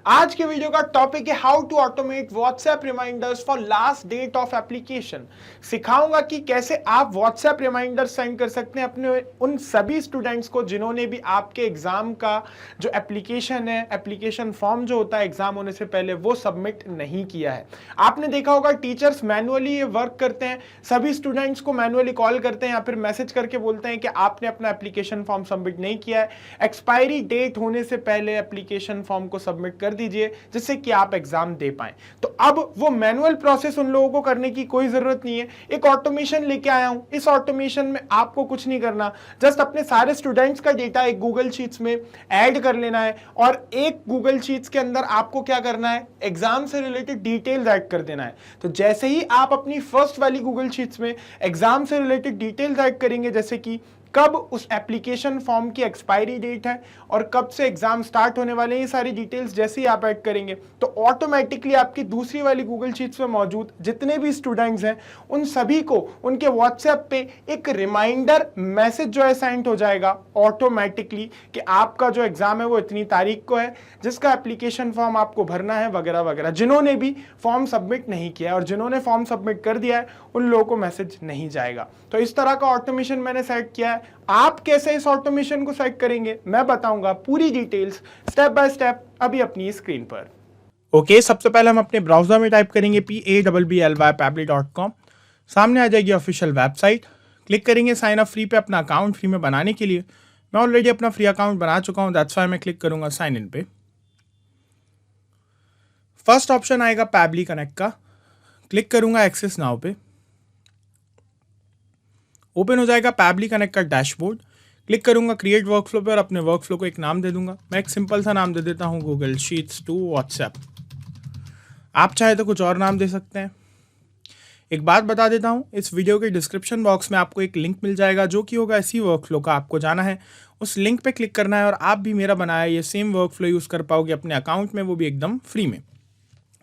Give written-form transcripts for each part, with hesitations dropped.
आज के वीडियो का टॉपिक है how to automate WhatsApp reminders for last date of application. सिखाऊंगा कि कैसे आप व्हाट्सएप रिमाइंडर सेंड कर सकते हैं अपने उन सभी स्टूडेंट्स को जिन्होंने भी आपके एग्जाम का जो एप्लीकेशन है, एप्लीकेशन फॉर्म जो होता है एग्जाम होने से पहले, वो सबमिट नहीं किया है। आपने देखा होगा टीचर्स मैनुअली ये वर्क करते हैं, सभी स्टूडेंट्स को मैनुअली कॉल करते हैं या फिर मैसेज करके बोलते हैं कि आपने अपना एप्लीकेशन फॉर्म सबमिट नहीं किया है, एक्सपायरी डेट होने से पहले एप्लीकेशन फॉर्म को सबमिट कर दीजिए जिससे कि आप एग्जाम दे पाएं। तो अब वो मैनुअल प्रोसेस उन लोगों को करने की कोई जरूरत नहीं है, एक ऑटोमेशन लेके आया हूं। इस ऑटोमेशन में आपको कुछ नहीं करना, जस्ट अपने सारे स्टूडेंट्स का डेटा एक गूगल शीट्स में ऐड कर लेना है और एक गूगल शीट्स के अंदर आपको क्या करना है, एग्जाम से रिलेटेड डिटेल्स ऐड कर देना है। तो जैसे ही आप अपनी फर्स्ट वाली गूगल शीट्स में एग्जाम से रिलेटेड डिटेल्स ऐड करेंगे, जैसे कि कब उस एप्लीकेशन फॉर्म की एक्सपायरी डेट है और कब से एग्जाम स्टार्ट होने वाले हैं, ये सारी डिटेल्स जैसे ही आप ऐड करेंगे तो ऑटोमेटिकली आपकी दूसरी वाली गूगल शीट्स में मौजूद जितने भी स्टूडेंट्स हैं उन सभी को उनके व्हाट्सएप पे एक रिमाइंडर मैसेज जो है सेंड हो जाएगा ऑटोमेटिकली कि आपका जो एग्जाम है वो इतनी तारीख को है, जिसका एप्लीकेशन फॉर्म आपको भरना है वगैरह वगैरह। जिन्होंने भी फॉर्म सबमिट नहीं किया और जिन्होंने फॉर्म सबमिट कर दिया है उन लोगों को मैसेज नहीं जाएगा। तो इस तरह का ऑटोमेशन मैंने सेट किया है। आप कैसे इस ऑटोमेशन को सेट करेंगे मैं बताऊंगा, पूरी डिटेल्स स्टेप बाय स्टेप अभी अपनी स्क्रीन पर। ओके, सबसे पहले हम अपने ब्राउजर में टाइप करेंगे PABBLY सामने आ जाएगी ऑफिशियल वेबसाइट। क्लिक करेंगे साइन अप फ्री पे अपना अकाउंट फ्री में बनाने के लिए। मैं ऑलरेडी अपना फ्री अकाउंट बना चुका हूं, दैट्स व्हाई मैं क्लिक करूंगा साइन इन पे। फर्स्ट ऑप्शन आएगा पैबली कनेक्ट का, क्लिक करूंगा एक्सेस नाउ पे। ओपन हो जाएगा पैबली कनेक्ट का डैशबोर्ड। क्लिक करूंगा क्रिएट वर्कफ्लो पे और अपने वर्कफ्लो को एक नाम दे दूंगा। मैं एक सिंपल सा नाम दे देता हूं गूगल शीट्स टू व्हाट्सएप। आप चाहे तो कुछ और नाम दे सकते हैं। एक बात बता देता हूं, इस वीडियो के डिस्क्रिप्शन बॉक्स में आपको एक लिंक मिल जाएगा जो कि होगा इसी वर्कफ्लो का। आपको जाना है, उस लिंक पे क्लिक करना है और आप भी मेरा बनाया ये सेम वर्कफ्लो यूज़ कर पाओगे अपने अकाउंट में, वो भी एकदम फ्री में।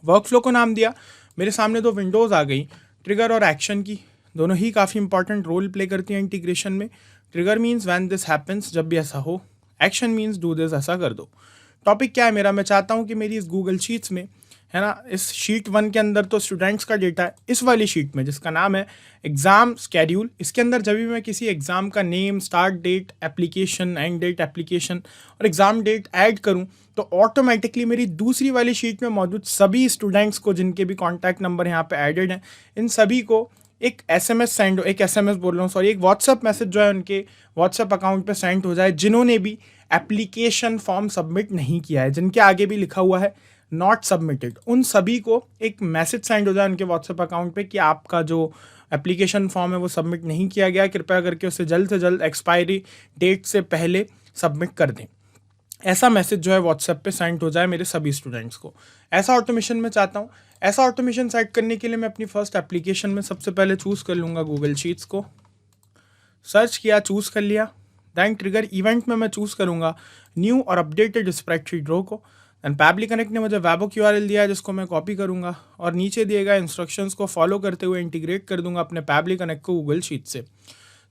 वर्कफ्लो को नाम दिया, मेरे सामने दो विंडोज़ आ गई, ट्रिगर और एक्शन की। दोनों ही काफ़ी इंपॉर्टेंट रोल प्ले करती हैं इंटीग्रेशन में। Trigger means when this happens, जब भी ऐसा हो। एक्शन मीन्स डू दिस, ऐसा कर दो। टॉपिक क्या है मेरा, मैं चाहता हूँ कि मेरी इस गूगल शीट्स में है ना, इस शीट 1 के अंदर तो स्टूडेंट्स का डेटा है, इस वाली शीट में जिसका नाम है एग्ज़ाम स्केड्यूल, इसके अंदर जब भी मैं किसी एग्ज़ाम का name, start date, application, end date application और एग्ज़ाम डेट ऐड करूं तो ऑटोमेटिकली मेरी दूसरी वाली शीट में मौजूद सभी स्टूडेंट्स को जिनके भी कॉन्टैक्ट नंबर यहाँ पे एडेड हैं, इन सभी को एक एसएमएस सेंड, एक एसएमएस बोल रहा हूँ सॉरी, एक व्हाट्सएप मैसेज जो है उनके व्हाट्सएप अकाउंट पे सेंड हो जाए जिन्होंने भी एप्लीकेशन फॉर्म सबमिट नहीं किया है, जिनके आगे भी लिखा हुआ है नॉट सबमिटेड। उन सभी को एक मैसेज सेंड हो जाए उनके व्हाट्सएप अकाउंट पे कि आपका जो एप्लीकेशन फॉर्म है वो सबमिट नहीं किया गया, कृपया करके उसे जल्द से जल्द एक्सपायरी डेट से पहले सबमिट कर दें। ऐसा मैसेज जो है व्हाट्सएप पे सेंड हो जाए मेरे सभी स्टूडेंट्स को। ऐसा ऑटोमेशन मैं चाहता हूँ। ऐसा ऑटोमेशन सेट करने के लिए मैं अपनी फर्स्ट एप्लीकेशन में सबसे पहले चूज़ कर लूँगा गूगल शीट्स को। सर्च किया, चूज़ कर लिया। दैन ट्रिगर इवेंट में मैं चूज़ करूँगा न्यू और अपडेटेड स्प्रेडशीट रो को। दैन पैबली कनेक्ट ने मुझे वेबो URL दिया है जिसको मैं कॉपी करूँगा और नीचे दिए गए इंस्ट्रक्शंस को फॉलो करते हुए इंटीग्रेट कर दूंगा अपने पैबली कनेक्ट को गूगल शीट से।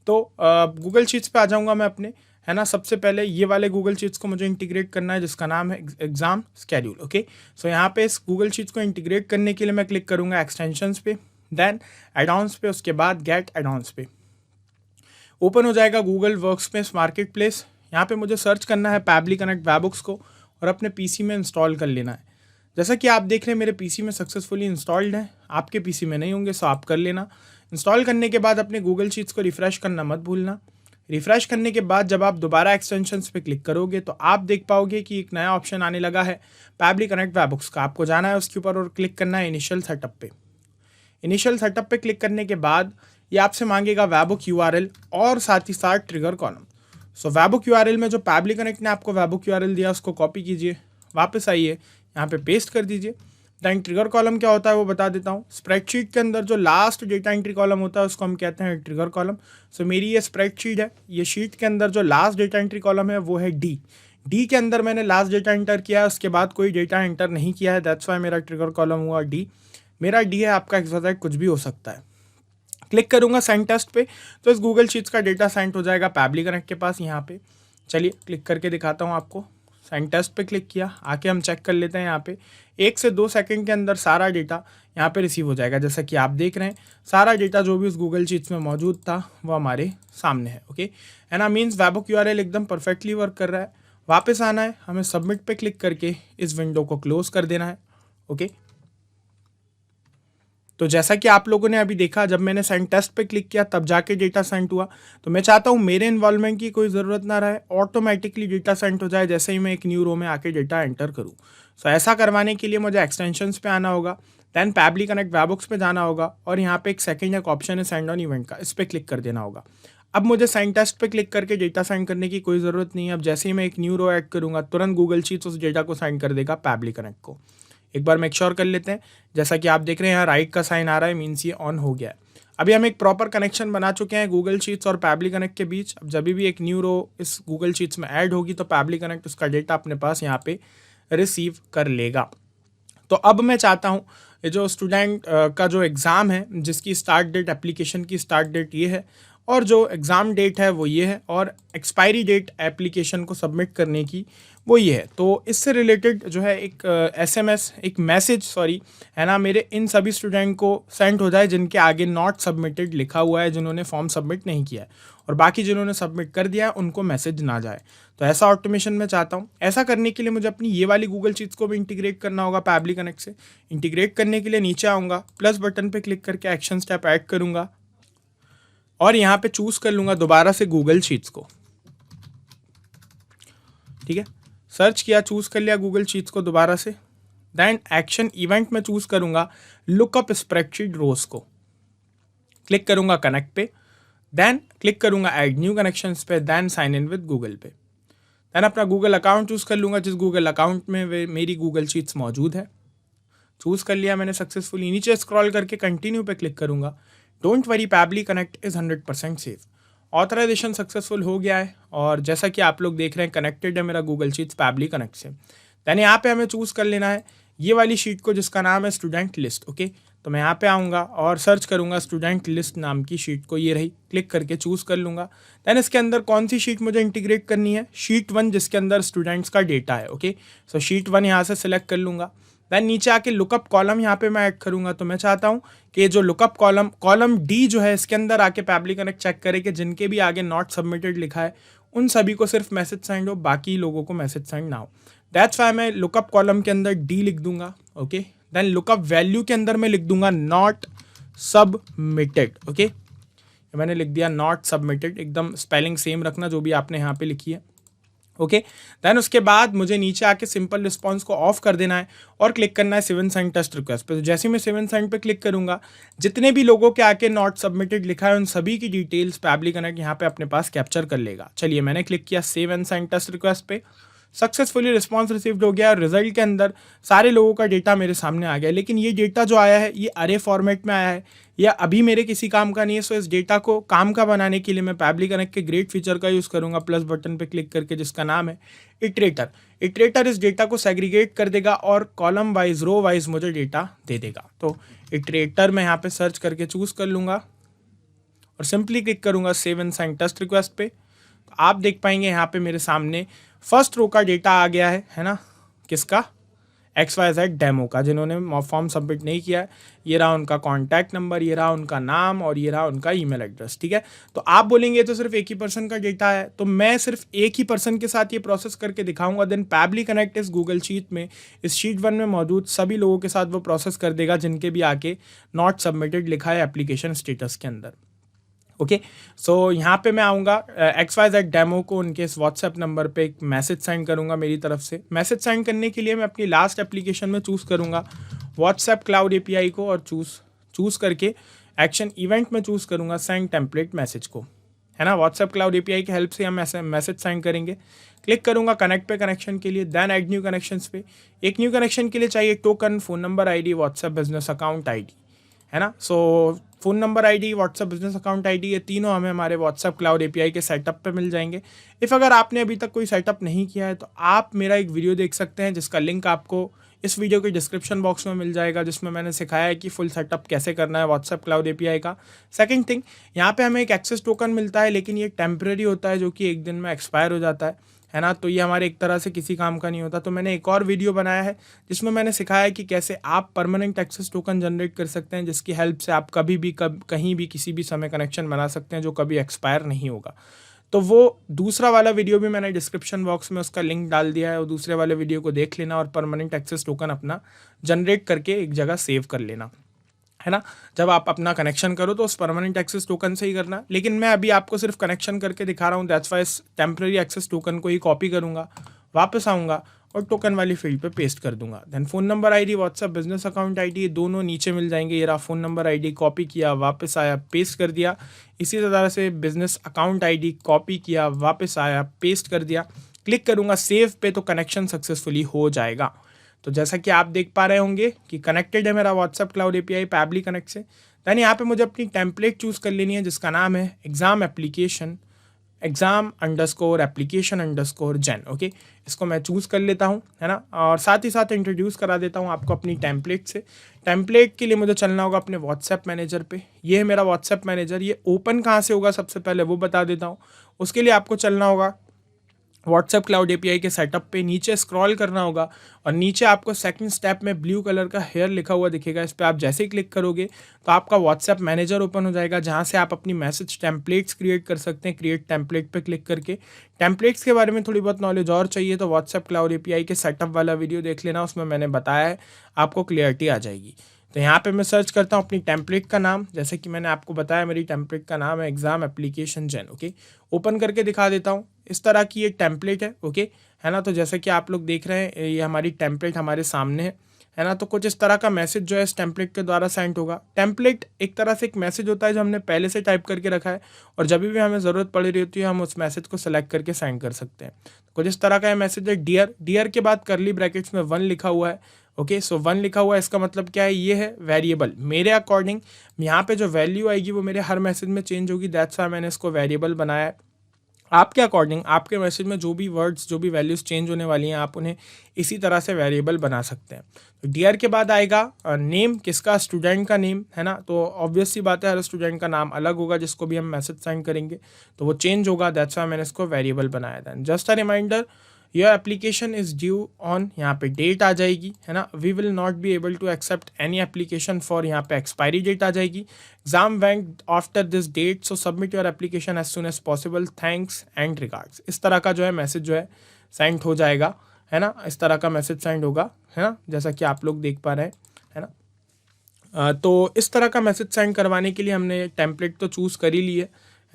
तो गूगल शीट्स पे आ जाऊँगा मैं अपने, है ना। सबसे पहले ये वाले गूगल शीट्स को मुझे इंटीग्रेट करना है जिसका नाम है एग्जाम स्केड्यूल। ओके, सो यहाँ पे इस गूगल शीट्स को इंटीग्रेट करने के लिए मैं क्लिक करूँगा एक्सटेंशंस पे, देन एडॉन्स पे, उसके बाद गेट एडॉन्स पे। ओपन हो जाएगा गूगल वर्कस्पेस मार्केट प्लेस। यहाँ पे मुझे सर्च करना है पैबली कनेक्ट वेबबुक्स को और अपने पीसी में इंस्टॉल कर लेना है। जैसा कि आप देख रहे हैं मेरे पीसी में सक्सेसफुली इंस्टॉल्ड है, आपके पीसी में नहीं होंगे, सो आप कर लेना। इंस्टॉल करने के बाद अपने गूगल शीट्स को रिफ्रेश करना मत भूलना। रिफ्रेश करने के बाद जब आप दोबारा एक्सटेंशंस पे क्लिक करोगे तो आप देख पाओगे कि एक नया ऑप्शन आने लगा है पैबली कनेक्ट वेबबुक्स का। आपको जाना है उसके ऊपर और क्लिक करना है इनिशियल सेटअप पे। इनिशियल सेटअप पे क्लिक करने के बाद ये आपसे मांगेगा वेबबुक URL और साथ ही साथ ट्रिगर कॉलम। सो वेबबुक URL में जो पैबली कनेक्ट ने आपको वेबबुक URL दिया उसको कॉपी कीजिए, वापस आइए, यहाँ पे पेस्ट कर दीजिए। दैन ट्रिगर कॉलम क्या होता है वो बता देता हूँ। स्प्रेडशीट के अंदर जो लास्ट डेटा एंट्री कॉलम होता है उसको हम कहते हैं ट्रिगर कॉलम। सो मेरी ये स्प्रेडशीट है, ये शीट के अंदर जो लास्ट डेटा एंट्री कॉलम है वो है डी के अंदर मैंने लास्ट डेटा एंटर किया है, उसके बाद कोई डेटा एंटर नहीं किया है, दैट्स वाई मेरा ट्रिगर कॉलम हुआ डी। मेरा डी है, आपका XYZ कुछ भी हो सकता है। क्लिक करूँगा सेंड टेस्ट पे तो इस गूगल शीट्स का डेटा सेंड हो जाएगा पैबली कनेक्ट के पास। यहाँ पे चलिए क्लिक करके दिखाता हूँ आपको। सेंड टेस्ट पे क्लिक किया, आके हम चेक कर लेते हैं। यहाँ पे 1 से 2 सेकंड के अंदर सारा डेटा यहाँ पे रिसीव हो जाएगा। जैसा कि आप देख रहे हैं सारा डेटा जो भी उस गूगल शीट्स में मौजूद था वो हमारे सामने है। ओके, एंड मीन्स वेबहोok यूआरएल एकदम परफेक्टली वर्क कर रहा है। वापस आना है, हमें सबमिट पे क्लिक करके इस विंडो को क्लोज कर देना है। ओके, तो जैसा कि आप लोगों ने अभी देखा, जब मैंने सेंड टेस्ट पे क्लिक किया तब जाके डेटा सेंड हुआ। तो मैं चाहता हूँ मेरे इन्वॉल्वमेंट की कोई ज़रूरत ना रहे, ऑटोमेटिकली डेटा सेंड हो जाए जैसे ही मैं एक न्यू रो में आके डेटा एंटर करूँ। सो ऐसा करवाने के लिए मुझे एक्सटेंशंस पे आना होगा, दैन पैबली कनेक्ट वेबहुक्स पे जाना होगा और यहाँ पे एक सेकंड एक ऑप्शन है सेंड ऑन इवेंट का, इस पर क्लिक कर देना होगा। अब मुझे सेंड टेस्ट पे क्लिक करके डेटा सेंड करने की कोई ज़रूरत नहीं है। अब जैसे ही मैं एक न्यू रो ऐड करूँगा तुरंत गूगल शीट्स उस डेटा को सेंड कर देगा पैबली कनेक्ट को। एक बार मेक श्योर कर लेते हैं। जैसा कि आप देख रहे हैं यहाँ राइट का साइन आ रहा है, मीन्स ये ऑन हो गया है। अभी हम एक प्रॉपर कनेक्शन बना चुके हैं गूगल शीट्स और पैबली कनेक्ट के बीच। अब जब भी एक न्यू रो इस गूगल शीट्स में ऐड होगी तो पैबली कनेक्ट उसका डेटा अपने पास यहाँ पे रिसीव कर लेगा। तो अब मैं चाहता हूँ ये जो स्टूडेंट का जो एग्ज़ाम है जिसकी स्टार्ट डेट, एप्लीकेशन की स्टार्ट डेट ये है और जो एग्ज़ाम डेट है वो ये है और एक्सपायरी डेट एप्लीकेशन को सबमिट करने की वो ये है। तो इससे रिलेटेड जो है एक एसएमएस, एक मैसेज सॉरी है ना, मेरे इन सभी स्टूडेंट को सेंड हो जाए जिनके आगे नॉट सबमिटेड लिखा हुआ है, जिन्होंने फॉर्म सबमिट नहीं किया है, और बाकी जिन्होंने सबमिट कर दिया है उनको मैसेज ना जाए। तो ऐसा ऑटोमेशन मैं चाहता हूँ। ऐसा करने के लिए मुझे अपनी ये वाली गूगल शीट्स को भी इंटीग्रेट करना होगा पैबली कनेक्ट से। इंटीग्रेट करने के लिए नीचे आऊँगा, प्लस बटन पे क्लिक करके एक्शन स्टेप ऐड करूँगा और यहाँ पे चूज़ कर लूँगा दोबारा से गूगल शीट्स को। ठीक है, सर्च किया, चूज़ कर लिया गूगल शीट्स को दोबारा से। दैन एक्शन इवेंट में चूज़ करूँगा लुकअप स्प्रेडशीट रोज को, क्लिक करूँगा कनेक्ट पे, दैन क्लिक करूँगा ऐड न्यू कनेक्शंस पे, then sign in with Google पे। दैन अपना गूगल अकाउंट चूज़ कर लूँगा जिस गूगल अकाउंट में मेरी गूगल शीट्स मौजूद है। चूज़ कर लिया मैंने सक्सेसफुली। नीचे स्क्रॉल करके कंटिन्यू पे क्लिक करूँगा। Don't worry, Pabbly Connect is 100% safe. Authorization successful हो गया है और जैसा कि आप लोग देख रहे हैं कनेक्टेड है मेरा गूगल शीट्स पैबली कनेक्ट से। दैन यहाँ पे हमें चूज़ कर लेना है ये वाली शीट को जिसका नाम है स्टूडेंट लिस्ट। ओके, तो मैं यहाँ पे आऊँगा और सर्च करूँगा स्टूडेंट लिस्ट नाम की शीट को, ये रही, क्लिक करके चूज़ कर लूँगा। दैन इसके अंदर कौन सी शीट मुझे इंटीग्रेट करनी है, शीट 1 जिसके अंदर स्टूडेंट्स का डेटा है। ओके, सो शीट 1 यहाँ से सिलेक्ट कर लूँगा। दैन नीचे आके लुकअप कॉलम यहाँ पे मैं ऐड करूँगा। तो मैं चाहता हूँ कि जो लुकअप कॉलम डी जो है इसके अंदर आके पैबली कनेक्ट चेक करे कि जिनके भी आगे नॉट सबमिटेड लिखा है उन सभी को सिर्फ मैसेज सेंड हो, बाकी लोगों को मैसेज सेंड ना हो। दैट्स वाई मैं लुकअप कॉलम के अंदर डी लिख दूंगा। ओके, देन लुकअप वैल्यू के अंदर मैं लिख दूंगा नॉट सबमिटेड। ओके, मैंने लिख दिया नॉट सबमिटेड, एकदम स्पेलिंग सेम रखना जो भी आपने यहाँ पे लिखी है। ओके, देन उसके बाद मुझे नीचे आके सिंपल रिस्पॉन्स को ऑफ कर देना है और क्लिक करना है सेवन सेंड टेस्ट रिक्वेस्ट पे। तो जैसे ही मैं सेवन सेंड पे क्लिक करूंगा जितने भी लोगों के आके नॉट सबमिटेड लिखा है उन सभी की डिटेल्स पैबली कनेक्ट यहाँ पे अपने पास कैप्चर कर लेगा। चलिए, मैंने क्लिक किया save and send test request पे, सक्सेसफुली रिस्पॉन्स रिसीव्ड हो गया और रिजल्ट के अंदर सारे लोगों का डेटा मेरे सामने आ गया। लेकिन ये डेटा जो आया है ये अरे फॉर्मेट में आया है, या अभी मेरे किसी काम का नहीं है। सो इस डेटा को काम का बनाने के लिए मैं पैबली कनेक्ट के ग्रेट फीचर का यूज़ करूंगा, प्लस बटन पे क्लिक करके जिसका नाम है इटरेटर। इटरेटर इस डेटा को सेग्रीगेट कर देगा और कॉलम वाइज, रो वाइज मुझे डेटा दे देगा। तो इटरेटर मैं यहाँ पे सर्च करके चूज़ कर लूँगा और सिंपली क्लिक करूँगा save and send test request पे। तो आप देख पाएंगे यहाँ पे मेरे सामने फर्स्ट रो का डेटा आ गया है ना, किसका, XYZ डेमो का, जिन्होंने फॉर्म सबमिट नहीं किया है। ये रहा उनका कॉन्टैक्ट नंबर, ये रहा उनका नाम और ये रहा उनका ईमेल एड्रेस। ठीक है, तो आप बोलेंगे तो सिर्फ एक ही पर्सन का डेटा है, तो मैं सिर्फ एक ही पर्सन के साथ ये प्रोसेस करके दिखाऊंगा। देन पैबली कनेक्ट इस गूगल शीट में, इस शीट 1 में मौजूद सभी लोगों के साथ वो प्रोसेस कर देगा जिनके भी आके नॉट सबमिटेड लिखा है एप्लीकेशन स्टेटस के अंदर। ओके, सो यहाँ पे मैं आऊँगा XYZ डेमो को उनके इस व्हाट्सएप नंबर पे एक मैसेज सेंड करूँगा मेरी तरफ से। मैसेज सेंड करने के लिए मैं अपनी लास्ट एप्लीकेशन में चूज़ करूँगा व्हाट्सएप क्लाउड API को और चूज़ करके एक्शन इवेंट में चूज़ करूँगा सेंड टेम्पलेट मैसेज को, है ना। व्हाट्सएप क्लाउड API की हेल्प से हम मैसेज सेंड करेंगे। क्लिक करूँगा कनेक्ट पे कनेक्शन के लिए, दैन ऐड न्यू कनेक्शंस पे। एक न्यू कनेक्शन के लिए चाहिए token, phone number ID, WhatsApp business account ID, है ना। So phone number ID, WhatsApp business account ID, ये तीनों हमें हमारे व्हाट्सएप क्लाउड API के सेटअप पे मिल जाएंगे। अगर आपने अभी तक कोई सेटअप नहीं किया है तो आप मेरा एक वीडियो देख सकते हैं जिसका लिंक आपको इस वीडियो के डिस्क्रिप्शन बॉक्स में मिल जाएगा, जिसमें मैंने सिखाया है कि फुल सेटअप कैसे करना है व्हाट्सएप क्लाउड API का। सेकंड थिंग, यहाँ पे हमें एक एक्सेस टोकन मिलता है, लेकिन ये टेम्परेरी होता है जो कि एक दिन में एक्सपायर हो जाता है। है ना, तो ये हमारे एक तरह से किसी काम का नहीं होता। तो मैंने एक और वीडियो बनाया है जिसमें मैंने सिखाया कि कैसे आप परमानेंट एक्सेस टोकन जनरेट कर सकते हैं, जिसकी हेल्प से आप कभी भी कहीं भी किसी भी समय कनेक्शन बना सकते हैं जो कभी एक्सपायर नहीं होगा। तो वो दूसरा वाला वीडियो भी मैंने डिस्क्रिप्शन बॉक्स में उसका लिंक डाल दिया है, और दूसरे वाले वीडियो को देख लेना और परमानेंट एक्सेस टोकन अपना जनरेट करके एक जगह सेव कर लेना, है ना। जब आप अपना कनेक्शन करो तो उस परमानेंट एक्सेस टोकन से ही करना, लेकिन मैं अभी आपको सिर्फ कनेक्शन करके दिखा रहा हूँ, दैट्स वाई इस टेम्प्रेरी एक्सेस टोकन को ही कॉपी करूँगा, वापस आऊँगा और टोकन वाली फील्ड पे पेस्ट कर दूंगा। Then phone number ID, WhatsApp business account ID, ये दोनों नीचे मिल जाएंगे। ये रहा फ़ोन नंबर आईडी, कॉपी किया, वापस आया, पेस्ट कर दिया। इसी तरह से बिजनेस अकाउंट आईडी कॉपी किया, वापस आया, पेस्ट कर दिया। क्लिक करूँगा सेव पे तो कनेक्शन सक्सेसफुली हो जाएगा। तो जैसा कि आप देख पा रहे होंगे कि कनेक्टेड है मेरा WhatsApp cloud API Pabbly connect से। दैन यहाँ पे मुझे अपनी टेम्पलेट चूज़ कर लेनी है जिसका नाम है exam_application_gen। ओके, इसको मैं चूज़ कर लेता हूँ, है ना। और साथ ही साथ इंट्रोड्यूस करा देता हूँ आपको अपनी टेम्पलेट से। टेम्पलेट के लिए मुझे चलना होगा अपने व्हाट्सएप मैनेजर पे। ये है मेरा व्हाट्सएप मैनेजर। ये ओपन कहाँ से होगा सबसे पहले वो बता देता हूँ। उसके लिए आपको चलना होगा व्हाट्सएप क्लाउड एपीआई के सेटअप पे, नीचे स्क्रॉल करना होगा और नीचे आपको सेकंड स्टेप में ब्लू कलर का हेयर लिखा हुआ दिखेगा। इस पर आप जैसे ही क्लिक करोगे तो आपका व्हाट्सएप मैनेजर ओपन हो जाएगा, जहां से आप अपनी मैसेज टेम्पलेट्स क्रिएट कर सकते हैं। क्रिएट टेम्पलेट पे क्लिक करके टेम्पलेट्स के बारे में थोड़ी बहुत नॉलेज और चाहिए तो व्हाट्सएप क्लाउड एपीआई के सेटअप वाला वीडियो देख लेना, उसमें मैंने बताया है, आपको क्लियरिटी आ जाएगी। तो यहाँ पे मैं सर्च करता हूँ अपनी टेम्पलेट का नाम, जैसे कि मैंने आपको बताया मेरी टेम्पलेट का नाम है एग्जाम एप्लीकेशन जेन। ओके, ओपन करके दिखा देता हूँ। इस तरह की ये टेम्पलेट है, ओके, है ना। तो जैसे कि आप लोग देख रहे हैं ये हमारी टेम्पलेट हमारे सामने है ना। तो कुछ इस तरह का मैसेज जो है इस टेम्पलेट के द्वारा सेंड होगा। टेम्पलेट एक तरह से एक मैसेज होता है जो हमने पहले से टाइप करके रखा है, और जब भी हमें ज़रूरत पड़ रही होती है हम उस मैसेज को सेलेक्ट करके सेंड कर सकते हैं। कुछ इस तरह का ये मैसेज है। डियर के बाद करली ब्रैकेट्स में 1 लिखा हुआ है। ओके, सो 1 लिखा हुआ है, इसका मतलब क्या है, ये है वेरिएबल। मेरे अकॉर्डिंग यहाँ पे जो वैल्यू आएगी वो मेरे हर मैसेज में चेंज होगी, दैट्स व्हाई मैंने इसको वेरिएबल बनाया है। आपके अकॉर्डिंग आपके मैसेज में जो भी वर्ड्स जो भी वैल्यूज़ चेंज होने वाली हैं आप उन्हें इसी तरह से वेरिएबल बना सकते हैं। तो डियर के बाद आएगा नेम, किसका, स्टूडेंट का नेम, है ना। तो ऑब्वियस सी बात है हर स्टूडेंट का नाम अलग होगा, जिसको भी हम मैसेज सेंड करेंगे तो वो चेंज होगा, दैट्स व्हाई मैंने इसको वेरिएबल बनाया था। Just a reminder, your application is due on, यहाँ पे डेट आ जाएगी, है ना। We will not be able to accept any application for, यहाँ पे एक्सपायरी डेट आ जाएगी। Exam went after this date, so submit your application as soon as possible, thanks and regards. इस तरह का जो है मैसेज जो है सेंड हो जाएगा, है ना। इस तरह का मैसेज सेंड होगा, है ना, जैसा कि आप लोग देख पा रहे हैं, है ना। तो इस तरह का मैसेज सेंड करवाने के लिए हमने टेम्पलेट तो चूज़ कर ही ली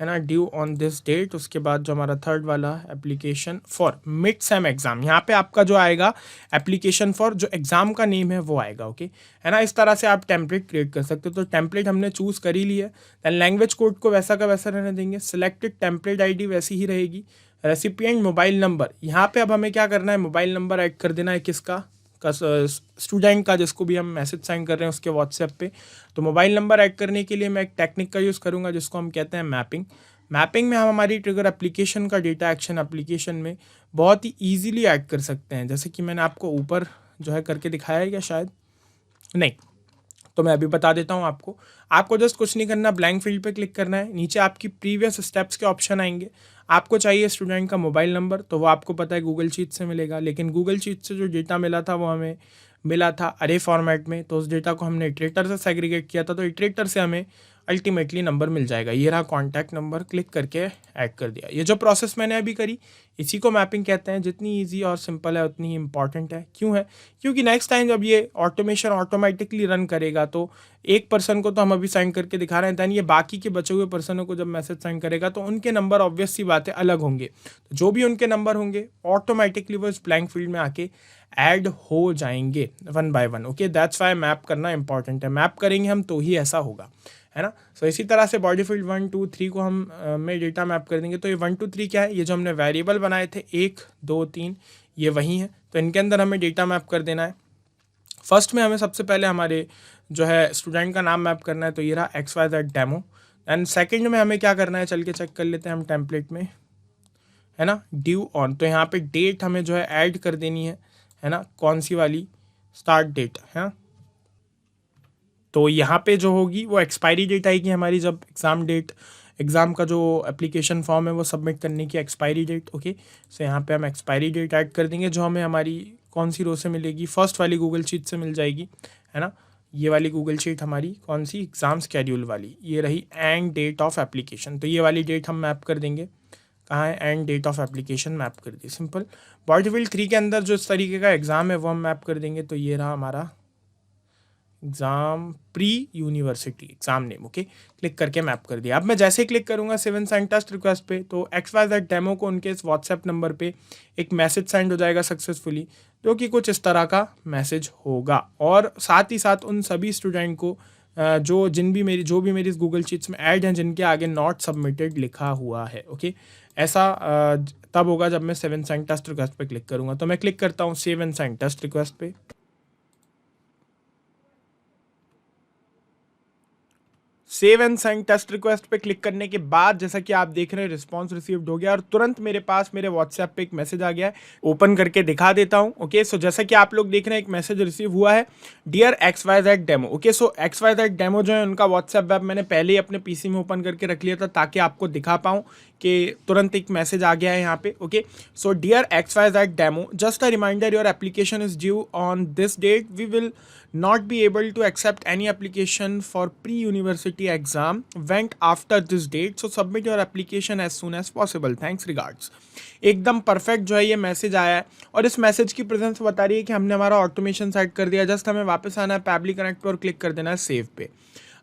है ना, ड्यू ऑन दिस डेट। उसके बाद जो हमारा थर्ड वाला application for mid sem exam, यहाँ पे आपका जो आएगा एप्लीकेशन फॉर जो एग्जाम का नेम है वो आएगा, ओके, है ना। इस तरह से आप टेम्पलेट क्रिएट कर सकते हो। तो टेम्पलेट हमने चूज़ कर ही लिया है। दैन लैंग्वेज कोड को वैसा का वैसा रहने देंगे। सिलेक्टेड टेम्पलेट आईडी वैसी ही रहेगी। रेसिपिएंट मोबाइल नंबर, यहाँ पे अब हमें क्या करना है, मोबाइल नंबर ऐड कर देना है, किसका, स्टूडेंट का, जिसको भी हम मैसेज सेंड कर रहे हैं उसके व्हाट्सएप पे। तो मोबाइल नंबर ऐड करने के लिए मैं एक टेक्निक का यूज़ करूँगा जिसको हम कहते हैं मैपिंग। मैपिंग में हम हमारी ट्रिगर एप्लीकेशन का डेटा एक्शन एप्लीकेशन में बहुत ही ईजिली ऐड कर सकते हैं, जैसे कि मैंने आपको ऊपर जो है करके दिखाया है, क्या शायद नहीं, तो मैं अभी बता देता हूँ आपको। आपको जस्ट कुछ नहीं करना, ब्लैंक फील्ड पे क्लिक करना है। नीचे आपकी प्रीवियस स्टेप्स के ऑप्शन आएंगे। आपको चाहिए स्टूडेंट का मोबाइल नंबर, तो वो आपको पता है गूगल शीट से मिलेगा, लेकिन गूगल शीट से जो डेटा मिला था वो हमें मिला था अरे फॉर्मेट में। तो उस डेटा को हमने इटरेटर से सेग्रीगेट किया था, तो इटरेटर से हमें अल्टीमेटली नंबर मिल जाएगा। ये रहा कॉन्टैक्ट नंबर, क्लिक करके ऐड कर दिया। ये जो प्रोसेस मैंने अभी करी इसी को मैपिंग कहते हैं। जितनी ईजी और सिंपल है उतनी ही इंपॉर्टेंट है। क्यों है, क्योंकि नेक्स्ट टाइम जब ये ऑटोमेशन ऑटोमेटिकली रन करेगा तो एक पर्सन को तो हम अभी सेंड करके दिखा रहे हैं, दैन ये बाकी के बचे हुए पर्सनों को जब मैसेज सेंड करेगा तो उनके नंबर ऑब्वियस सी बातें अलग होंगे। तो जो भी उनके नंबर होंगे ऑटोमेटिकली वो इस ब्लैंक फील्ड में आके ऐड हो जाएंगे one by one. Okay, that's why map करना इंपॉर्टेंट है। मैप करेंगे हम तो ही ऐसा होगा, है ना। सो इसी तरह से बॉडी फील्ड 1 2 3 को हम में डेटा मैप कर देंगे। तो ये 1 2 3 क्या है, ये जो हमने वेरिएबल बनाए थे 1 2 3 ये वही है, तो इनके अंदर हमें डेटा मैप कर देना है। फर्स्ट में हमें सबसे पहले हमारे जो है स्टूडेंट का नाम मैप करना है, तो ये रहा XYZ डेमो। एंड सेकेंड में हमें क्या करना है, चल के चेक कर लेते हैं हम टेम्पलेट में, है ना, ड्यू ऑन। तो यहाँ पे डेट हमें जो है ऐड कर देनी है ना, कौन सी वाली, स्टार्ट डेट है। तो यहाँ पे जो होगी वो एक्सपायरी डेट आएगी हमारी जब एग्ज़ाम डेट एग्ज़ाम का जो एप्लीकेशन फॉर्म है वो सबमिट करने की एक्सपायरी डेट। ओके, सो यहाँ पे हम एक्सपायरी डेट ऐड कर देंगे, जो हमें हमारी कौन सी रो से मिलेगी, फर्स्ट वाली गूगल शीट से मिल जाएगी, है ना। ये वाली गूगल शीट हमारी कौन सी, एग्ज़ाम स्केड्यूल वाली, ये रही एंड डेट ऑफ एप्लीकेशन। तो ये वाली डेट हम मैप कर देंगे, कहाँ है, end date of application map कर दी, सिंपल। बॉडी फील्ड 3 के अंदर जो इस तरीके का एग्ज़ाम है वो हम मैप कर देंगे। तो ये रहा हमारा exam pre university exam name. Okay, click करके मैप कर दिया। अब मैं जैसे ही क्लिक करूँगा save and send test request पे, तो XYZ डेमो को उनके इस व्हाट्सएप नंबर पे एक मैसेज सेंड हो जाएगा सक्सेसफुली, जो कि कुछ इस तरह का मैसेज होगा। और साथ ही साथ उन सभी स्टूडेंट को जो भी मेरी इस गूगल शीट्स में ऐड हैं, जिनके आगे नॉट सबमिटेड लिखा हुआ है। ओके, ऐसा तब होगा जब मैं save and send test request पे क्लिक करूँगा। तो मैं क्लिक करता हूँ save and send test request पे। Save and send test request पे क्लिक करने के बाद जैसा कि आप देख रहे हैं रिस्पांस रिसीव्ड हो गया, और तुरंत मेरे पास मेरे व्हाट्सएप पे एक मैसेज आ गया है। ओपन करके दिखा देता हूं। ओके, सो जैसा कि आप लोग देख रहे हैं एक मैसेज रिसीव हुआ है, डियर XYZ डेमो। ओके, सो XYZ डेमो जो है उनका व्हाट्सएप वेब मैंने पहले ही अपने पीसी में ओपन करके रख लिया था, ताकि आपको दिखा पाऊँ कि तुरंत एक मैसेज आ गया है यहाँ पे। Okay, so dear XYZ demo, just a reminder, your application is due on this date, we will not be able to accept any application for pre-university exam went after this date, so submit your application as soon as possible, thanks regards। एकदम perfect जो है ये message आया है, और इस message की presence बता रही है कि हमने हमारा ऑटोमेशन सेट कर दिया। जस्ट हमें वापस आना है पैबली कनेक्ट पर और क्लिक कर देना है सेव पे।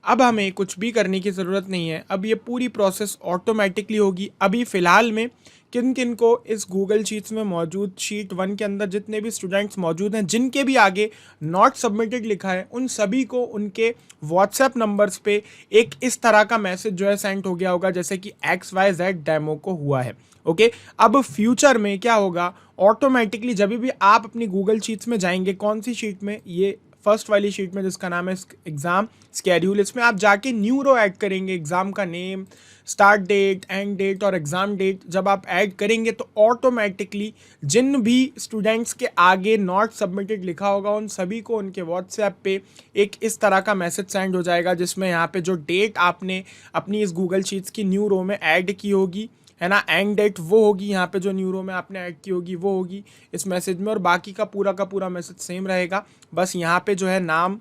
अब हमें कुछ भी करने की ज़रूरत नहीं है, अब ये पूरी प्रोसेस ऑटोमेटिकली होगी। अभी फ़िलहाल में किन किन को इस गूगल शीट्स में मौजूद शीट 1 के अंदर जितने भी स्टूडेंट्स मौजूद हैं, जिनके भी आगे नॉट सबमिटेड लिखा है, उन सभी को उनके व्हाट्सएप नंबर्स पे एक इस तरह का मैसेज जो है सेंड हो गया होगा, जैसे कि XYZ डेमो को हुआ है। ओके, अब फ्यूचर में क्या होगा, ऑटोमेटिकली जब भी आप अपनी गूगल शीट्स में जाएंगे, कौन सी शीट में, ये फर्स्ट वाली शीट में जिसका नाम है एग्ज़ाम स्केड्यूल, इसमें आप जाके न्यू रो ऐड करेंगे, एग्ज़ाम का name, start date, end date और एग्ज़ाम डेट जब आप ऐड करेंगे, तो ऑटोमेटिकली जिन भी स्टूडेंट्स के आगे नॉट सबमिटेड लिखा होगा, उन सभी को उनके व्हाट्सएप पे एक इस तरह का मैसेज सेंड हो जाएगा, जिसमें यहाँ पे जो डेट आपने अपनी इस गूगल शीट्स की न्यू रो में ऐड की होगी, है ना, एंड डेट वो होगी, यहाँ पे जो न्यूरो में आपने ऐड की होगी वो होगी इस मैसेज में, और बाकी का पूरा मैसेज सेम रहेगा। बस यहाँ पे जो है नाम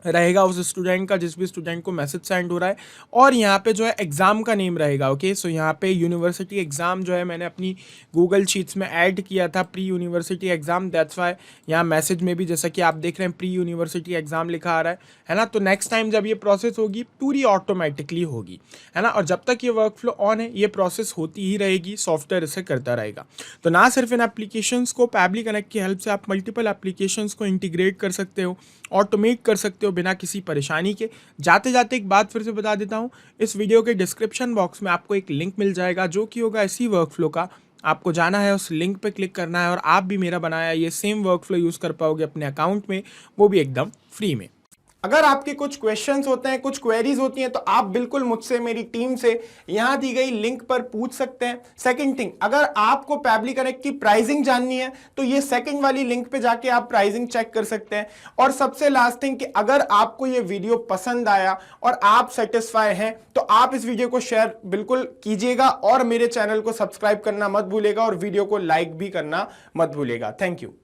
रहेगा उस स्टूडेंट का, जिस भी स्टूडेंट को मैसेज सेंड हो रहा है, और यहाँ पे जो है एग्ज़ाम का नेम रहेगा। ओके, सो यहाँ पे यूनिवर्सिटी एग्ज़ाम जो है मैंने अपनी गूगल शीट्स में ऐड किया था, pre university exam, that's why यहाँ मैसेज में भी जैसा कि आप देख रहे हैं प्री यूनिवर्सिटी एग्ज़ाम लिखा आ रहा है ना। तो नेक्स्ट टाइम जब ये प्रोसेस होगी पूरी ऑटोमेटिकली होगी, है ना, और जब तक ये वर्क फ्लो ऑन है ये प्रोसेस होती ही रहेगी, सॉफ्टवेयर इसे करता रहेगा। तो ना सिर्फ इन एप्लीकेशंस को, पैबली कनेक्ट की हेल्प से आप मल्टीपल एप्लीकेशंस को इंटीग्रेट कर सकते हो, ऑटोमेट कर सकते हो बिना किसी परेशानी के। जाते जाते एक बात फिर से बता देता हूँ, इस वीडियो के डिस्क्रिप्शन बॉक्स में आपको एक लिंक मिल जाएगा, जो कि होगा इसी वर्कफ्लो का। आपको जाना है, उस लिंक पे क्लिक करना है, और आप भी मेरा बनाया ये सेम वर्कफ्लो यूज़ कर पाओगे अपने अकाउंट में, वो भी एकदम फ्री में। अगर आपके कुछ क्वेश्चंस होते हैं, कुछ क्वेरीज होती हैं, तो आप बिल्कुल मुझसे, मेरी टीम से यहां दी गई लिंक पर पूछ सकते हैं। सेकंड थिंग, अगर आपको पैबली कनेक्ट की प्राइसिंग जाननी है, तो ये सेकंड वाली लिंक पे जाके आप प्राइसिंग चेक कर सकते हैं। और सबसे लास्ट थिंग कि अगर आपको ये वीडियो पसंद आया और आप सेटिस्फाई हैं, तो आप इस वीडियो को शेयर बिल्कुल कीजिएगा, और मेरे चैनल को सब्सक्राइब करना मत भूलिएगा, और वीडियो को लाइक भी करना मत भूलिएगा। Thank you.